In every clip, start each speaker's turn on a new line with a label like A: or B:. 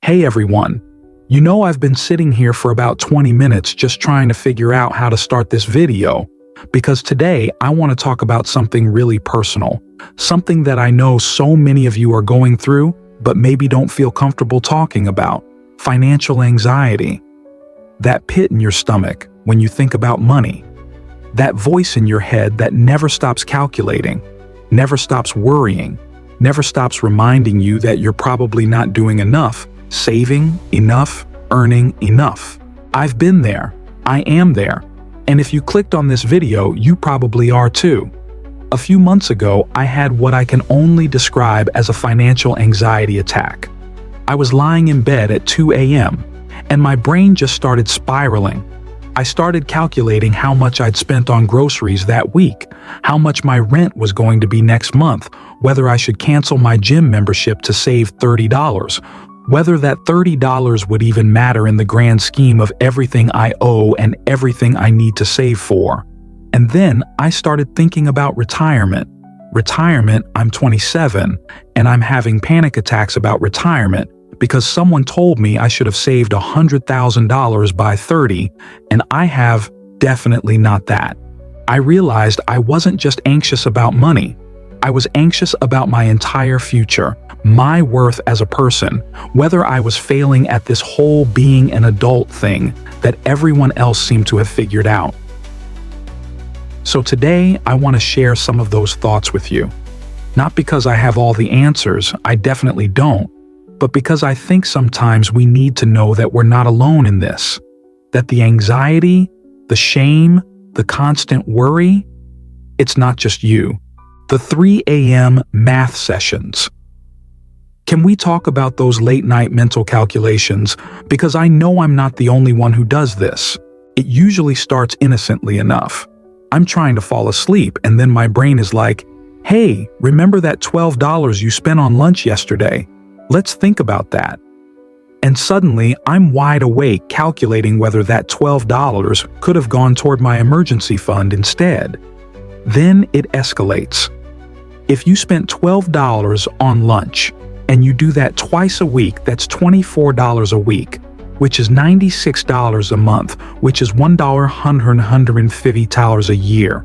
A: Hey everyone. You know, I've been sitting here for about 20 minutes just trying to figure out how to start this video, because today I want to talk about something really personal, something that I know so many of you are going through, but maybe don't feel comfortable talking about: financial anxiety. That pit in your stomach when you think about money. That voice in your head that never stops calculating, never stops worrying, never stops reminding you that you're probably not doing enough, saving enough, earning enough. I've been there. I am there. And if you clicked on this video, you probably are too. A few months ago, I had what I can only describe as a financial anxiety attack. I was lying in bed at 2 a.m., and my brain just started spiraling. I started calculating how much I'd spent on groceries that week, how much my rent was going to be next month, whether I should cancel my gym membership to save $30, whether that $30 would even matter in the grand scheme of everything I owe and everything I need to save for. And then I started thinking about retirement. I'm 27, and I'm having panic attacks about retirement because someone told me I should have saved $100,000 by 30, and I have definitely not that. I realized I wasn't just anxious about money. I was anxious about my entire future, my worth as a person, whether I was failing at this whole being an adult thing that everyone else seemed to have figured out. So today, I want to share some of those thoughts with you. Not because I have all the answers, I definitely don't, but because I think sometimes we need to know that we're not alone in this, that the anxiety, the shame, the constant worry, it's not just you. The 3 a.m. math sessions. Can we talk about those late-night mental calculations? Because I know I'm not the only one who does this. It usually starts innocently enough. I'm trying to fall asleep, and then my brain is like, hey, remember that $12 you spent on lunch yesterday? Let's think about that. And suddenly, I'm wide awake calculating whether that $12 could have gone toward my emergency fund instead. Then it escalates. If you spent $12 on lunch, and you do that twice a week, that's $24 a week, which is $96 a month, which is $150 a year.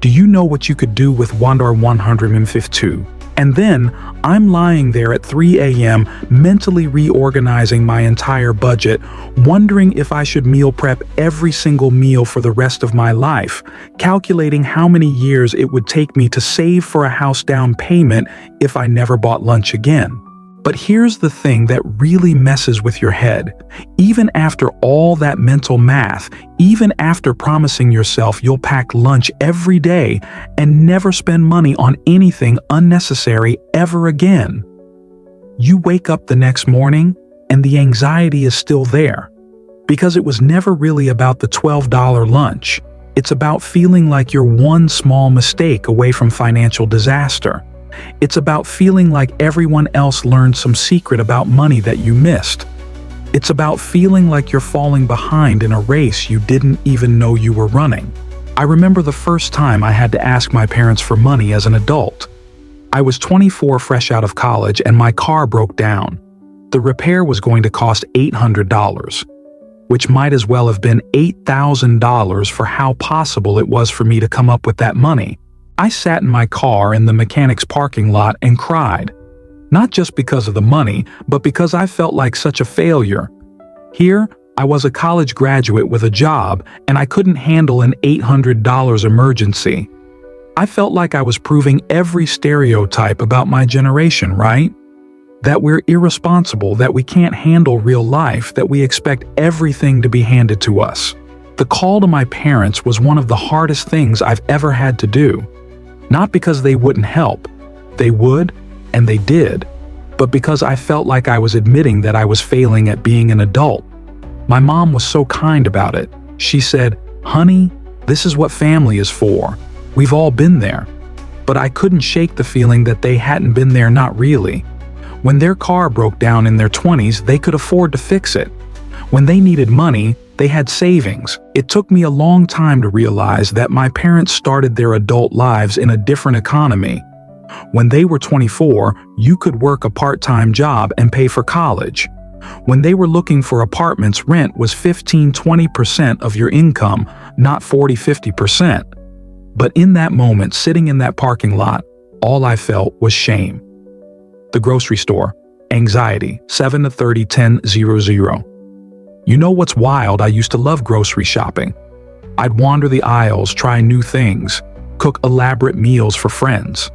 A: Do you know what you could do with $150? And then I'm lying there at 3 a.m. mentally reorganizing my entire budget, wondering if I should meal prep every single meal for the rest of my life, calculating how many years it would take me to save for a house down payment if I never bought lunch again. But here's the thing that really messes with your head. Even after all that mental math, even after promising yourself you'll pack lunch every day and never spend money on anything unnecessary ever again, you wake up the next morning and the anxiety is still there. Because it was never really about the $12 lunch. It's about feeling like you're one small mistake away from financial disaster. It's about feeling like everyone else learned some secret about money that you missed. It's about feeling like you're falling behind in a race you didn't even know you were running. I remember the first time I had to ask my parents for money as an adult. I was 24, fresh out of college, and my car broke down. The repair was going to cost $800, which might as well have been $8,000 for how possible it was for me to come up with that money. I sat in my car in the mechanic's parking lot and cried. Not just because of the money, but because I felt like such a failure. Here, I was a college graduate with a job, and I couldn't handle an $800 emergency. I felt like I was proving every stereotype about my generation, right? That we're irresponsible, that we can't handle real life, that we expect everything to be handed to us. The call to my parents was one of the hardest things I've ever had to do. Not because they wouldn't help. They would, and they did. But because I felt like I was admitting that I was failing at being an adult. My mom was so kind about it. She said, "Honey, this is what family is for. We've all been there." But I couldn't shake the feeling that they hadn't been there, not really. When their car broke down in their 20s, they could afford to fix it. When they needed money, they had savings. It took me a long time to realize that my parents started their adult lives in a different economy. When they were 24, you could work a part-time job and pay for college. When they were looking for apartments, rent was 15–20% of your income, not 40–50%. But in that moment, sitting in that parking lot, all I felt was shame. The grocery store, anxiety, 7–30–10–00. You know what's wild? I used to love grocery shopping. I'd wander the aisles, try new things, cook elaborate meals for friends.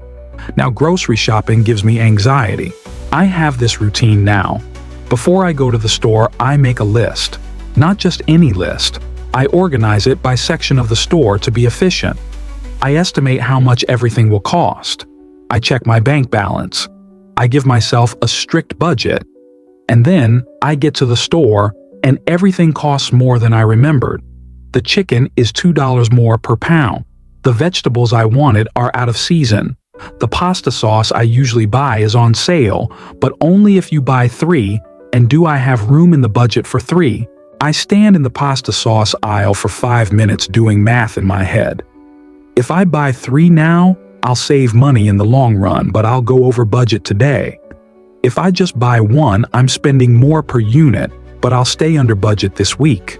A: Now grocery shopping gives me anxiety. I have this routine now. Before I go to the store, I make a list. Not just any list. I organize it by section of the store to be efficient. I estimate how much everything will cost. I check my bank balance. I give myself a strict budget. And then I get to the store and everything costs more than I remembered. The chicken is $2 more per pound. The vegetables I wanted are out of season. The pasta sauce I usually buy is on sale, but only if you buy 3. And do I have room in the budget for 3? I stand in the pasta sauce aisle for 5 minutes doing math in my head. If I buy 3 now, I'll save money in the long run, but I'll go over budget today. If I just buy 1, I'm spending more per unit, but I'll stay under budget this week.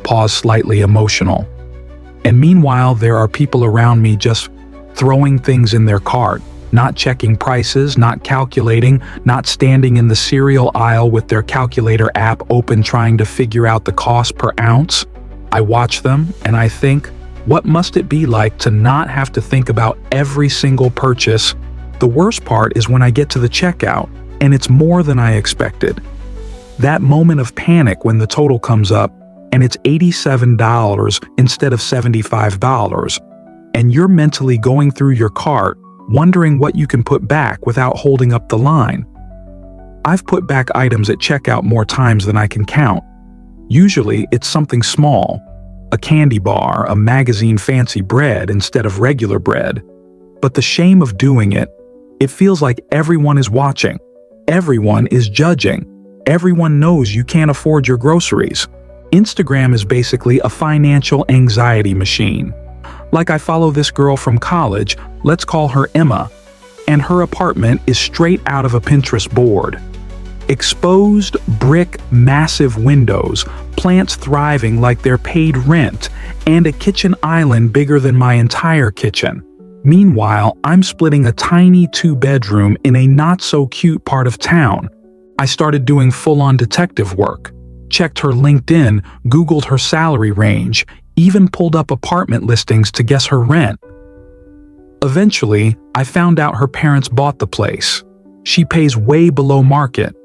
A: Pause, slightly emotional. And meanwhile, there are people around me just throwing things in their cart, not checking prices, not calculating, not standing in the cereal aisle with their calculator app open trying to figure out the cost per ounce. I watch them and I think, what must it be like to not have to think about every single purchase? The worst part is when I get to the checkout and it's more than I expected. That moment of panic when the total comes up and it's $87 instead of $75, and you're mentally going through your cart wondering what you can put back without holding up the line. I've put back items at checkout more times than I can count. Usually it's something small, a candy bar, a magazine, fancy bread instead of regular bread. But the shame of doing it, it feels like everyone is watching. Everyone is judging. Everyone knows you can't afford your groceries. Instagram is basically a financial anxiety machine. Like I follow this girl from college, let's call her Emma, and her apartment is straight out of a Pinterest board. Exposed brick, massive windows, plants thriving like they're paid rent, and a kitchen island bigger than my entire kitchen. Meanwhile, I'm splitting a tiny 2-bedroom in a not-so-cute part of town. I started doing full-on detective work, checked her LinkedIn, Googled her salary range, even pulled up apartment listings to guess her rent. Eventually, I found out her parents bought the place. She pays way below market.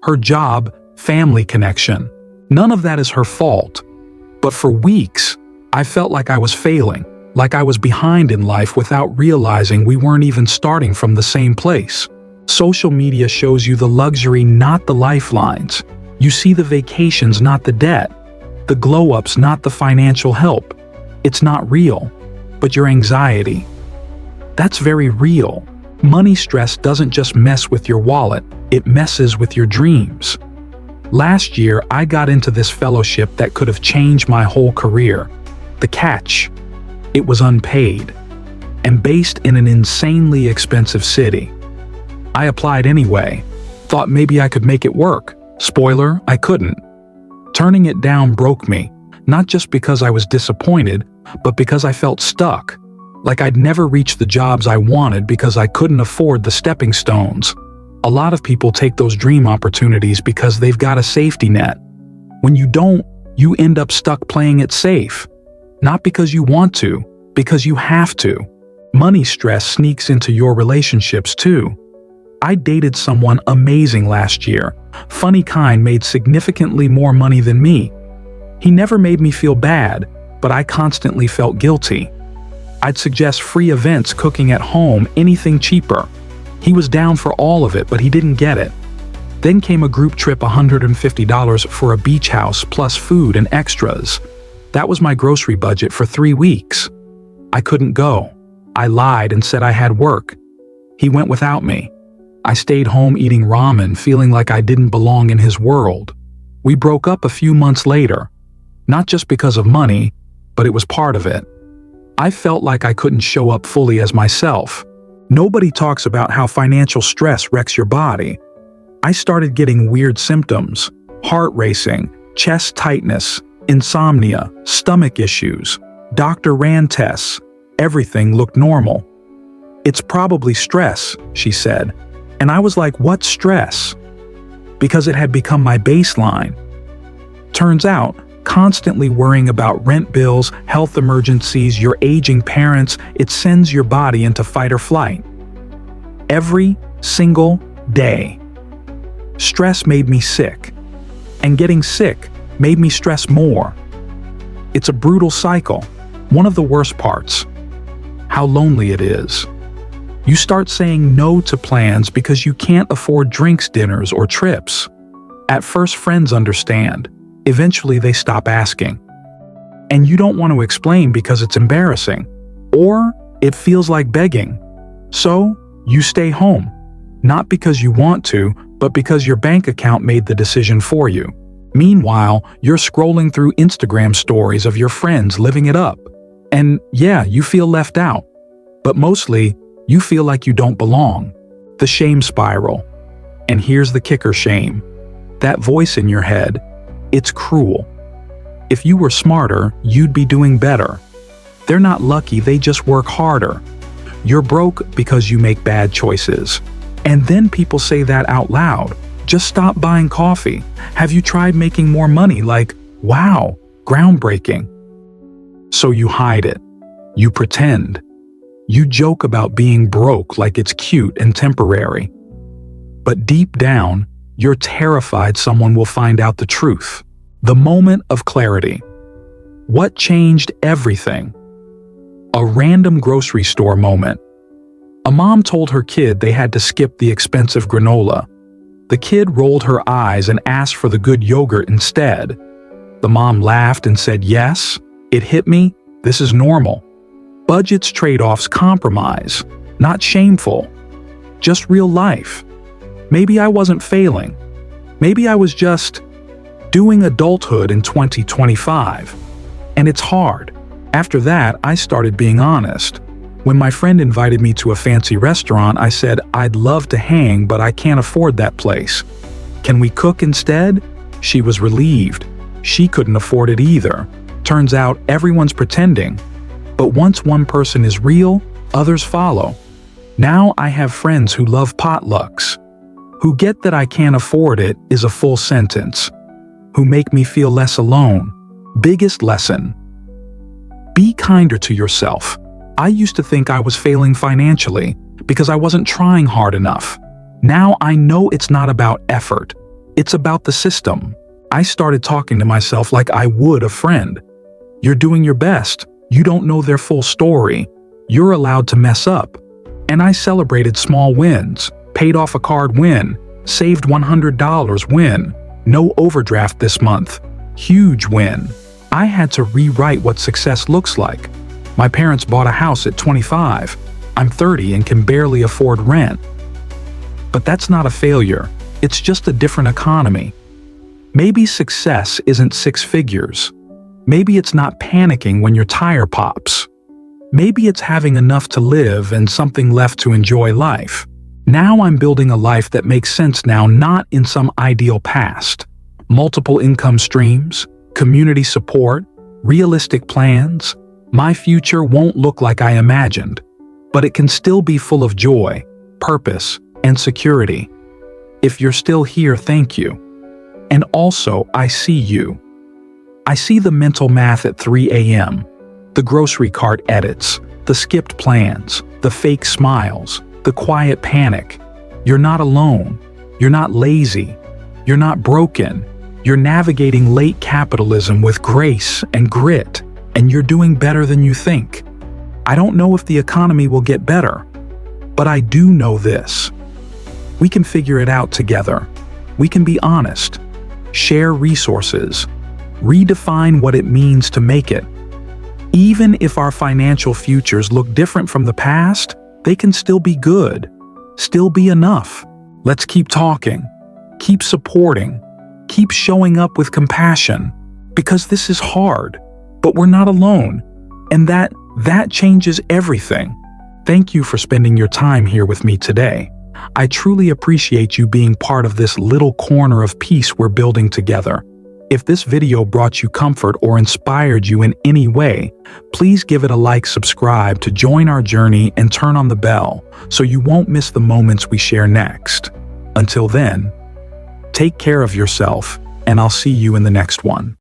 A: Her job, family connection. None of that is her fault. But for weeks, I felt like I was failing, like I was behind in life without realizing we weren't even starting from the same place. Social media shows you the luxury, not the lifelines. You see the vacations, not the debt. The glow-ups, not the financial help. It's not real, but your anxiety. That's very real. Money stress doesn't just mess with your wallet, it messes with your dreams. Last year, I got into this fellowship that could have changed my whole career. The catch: it was unpaid, and based in an insanely expensive city. I applied anyway, thought maybe I could make it work. Spoiler, I couldn't. Turning it down broke me, not just because I was disappointed, but because I felt stuck, like I'd never reach the jobs I wanted because I couldn't afford the stepping stones. A lot of people take those dream opportunities because they've got a safety net. When you don't, you end up stuck playing it safe. Not because you want to, because you have to. Money stress sneaks into your relationships too. I dated someone amazing last year. Funny kind, made significantly more money than me. He never made me feel bad, but I constantly felt guilty. I'd suggest free events, cooking at home, anything cheaper. He was down for all of it, but he didn't get it. Then came a group trip, $150 for a beach house plus food and extras. That was my grocery budget for 3 weeks. I couldn't go. I lied and said I had work. He went without me. I stayed home eating ramen, feeling like I didn't belong in his world. We broke up a few months later. Not just because of money, but it was part of it. I felt like I couldn't show up fully as myself. Nobody talks about how financial stress wrecks your body. I started getting weird symptoms: heart racing, chest tightness, insomnia, stomach issues. Doctor ran tests. Everything looked normal. "It's probably stress," she said. And I was like, "What stress?" Because it had become my baseline. Turns out, constantly worrying about rent bills, health emergencies, your aging parents, it sends your body into fight or flight. Every single day. Stress made me sick. And getting sick made me stress more. It's a brutal cycle. One of the worst parts: how lonely it is. You start saying no to plans because you can't afford drinks, dinners, or trips. At first, friends understand. Eventually, they stop asking. And you don't want to explain because it's embarrassing, or it feels like begging. So, you stay home. Not because you want to, but because your bank account made the decision for you. Meanwhile, you're scrolling through Instagram stories of your friends living it up. And yeah, you feel left out. But mostly, you feel like you don't belong. The shame spiral. And here's the kicker: shame. That voice in your head, it's cruel. If you were smarter, you'd be doing better. They're not lucky, they just work harder. You're broke because you make bad choices. And then people say that out loud. Just stop buying coffee. Have you tried making more money? Like, wow, groundbreaking. So you hide it. You pretend. You joke about being broke like it's cute and temporary. But deep down, you're terrified someone will find out the truth. The moment of clarity. What changed everything? A random grocery store moment. A mom told her kid they had to skip the expensive granola. The kid rolled her eyes and asked for the good yogurt instead. The mom laughed and said, "Yes, it hit me. This is normal." Budgets, trade-offs, compromise. Not shameful. Just real life. Maybe I wasn't failing. Maybe I was just doing adulthood in 2025. And it's hard. After that, I started being honest. When my friend invited me to a fancy restaurant, I said, "I'd love to hang, but I can't afford that place. Can we cook instead?" She was relieved. She couldn't afford it either. Turns out everyone's pretending. But once one person is real, others follow. Now I have friends who love potlucks, who get that I can't afford it is a full sentence, who make me feel less alone. Biggest lesson: be kinder to yourself. I used to think I was failing financially because I wasn't trying hard enough. Now I know it's not about effort. It's about the system. I started talking to myself like I would a friend. You're doing your best. You don't know their full story. You're allowed to mess up. And I celebrated small wins. Paid off a card win. Saved $100 win. No overdraft this month. Huge win. I had to rewrite what success looks like. My parents bought a house at 25. I'm 30 and can barely afford rent. But that's not a failure. It's just a different economy. Maybe success isn't six figures. Maybe it's not panicking when your tire pops. Maybe it's having enough to live and something left to enjoy life. Now I'm building a life that makes sense now, not in some ideal past. Multiple income streams, community support, realistic plans. My future won't look like I imagined, but it can still be full of joy, purpose, and security. If you're still here, thank you. And also, I see you. I see the mental math at 3 a.m., the grocery cart edits, the skipped plans, the fake smiles, the quiet panic. You're not alone. You're not lazy. You're not broken. You're navigating late capitalism with grace and grit, and you're doing better than you think. I don't know if the economy will get better, but I do know this. We can figure it out together. We can be honest, share resources, redefine what it means to make it. Even if our financial futures look different from the past, they can still be good, still be enough. Let's keep talking, keep supporting, keep showing up with compassion, because this is hard, but we're not alone, and that changes everything. Thank you for spending your time here with me today. I truly appreciate you being part of this little corner of peace we're building together. If this video brought you comfort or inspired you in any way, please give it a like, subscribe to join our journey, and turn on the bell so you won't miss the moments we share next. Until then, take care of yourself, and I'll see you in the next one.